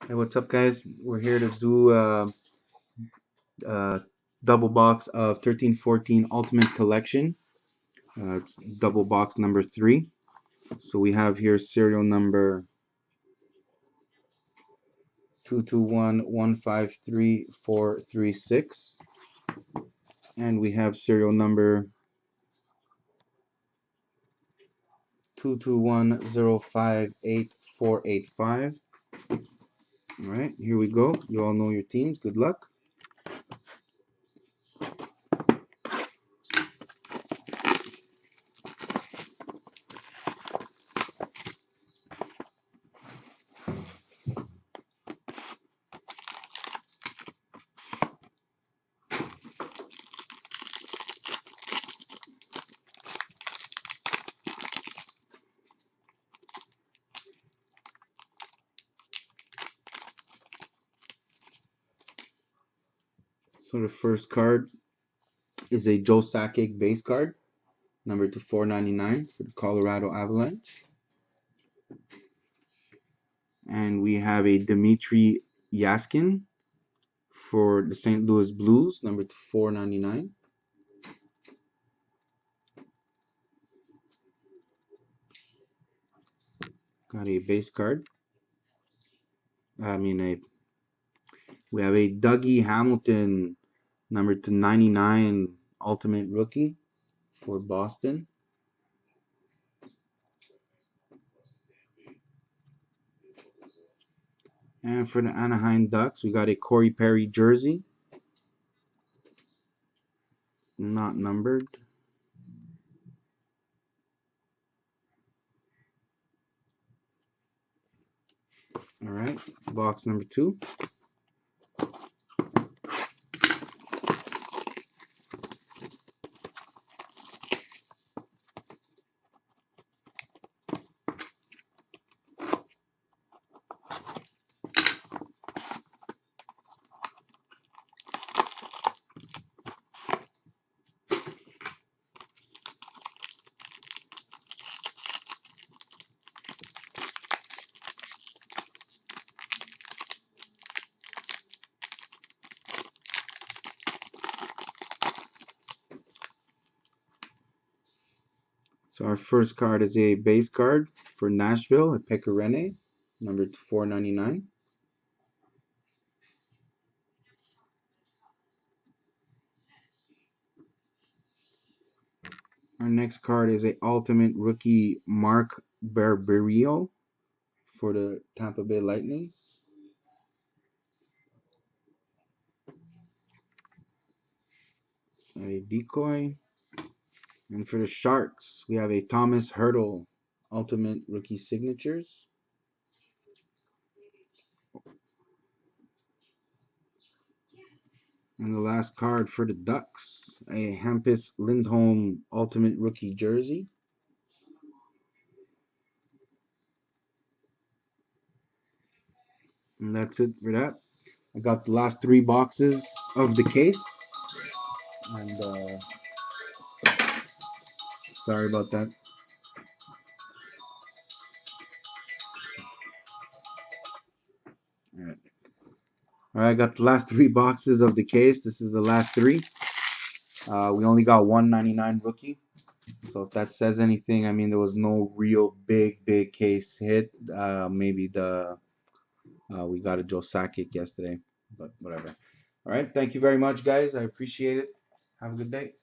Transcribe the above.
Hey, what's up, guys? We're here to do a double box of 1314 Ultimate Collection. It's double box number 3. So we have here serial number 221153436, and we have serial number 221058485. All right, here we go. You all know your teams. Good luck. So the first card is a Joe Sakic base card, number to 499 for the Colorado Avalanche. And we have a Dmitry Yaskin for the St. Louis Blues, number 499. Got a base card. We have a Dougie Hamilton, number 99, Ultimate Rookie for Boston. And for the Anaheim Ducks, we got a Corey Perry jersey, not numbered. All right, box number 2. So our first card is a base card for Nashville, a Pekka Rinne, number 499. Our next card is a Ultimate Rookie Mark Barberio for the Tampa Bay Lightning. A decoy. And for the Sharks, we have a Thomas Hertl Ultimate Rookie Signatures. And the last card for the Ducks, a Hampus Lindholm Ultimate Rookie Jersey. And that's it for that. I got the last 3 boxes of the case. And sorry about that. All right. All right, I got the last 3 boxes of the case. This is the last 3. We only got 199 rookie. So if that says anything, I mean, there was no real big case hit. Maybe we got a Joe Sakic yesterday, but whatever. All right, thank you very much, guys. I appreciate it. Have a good day.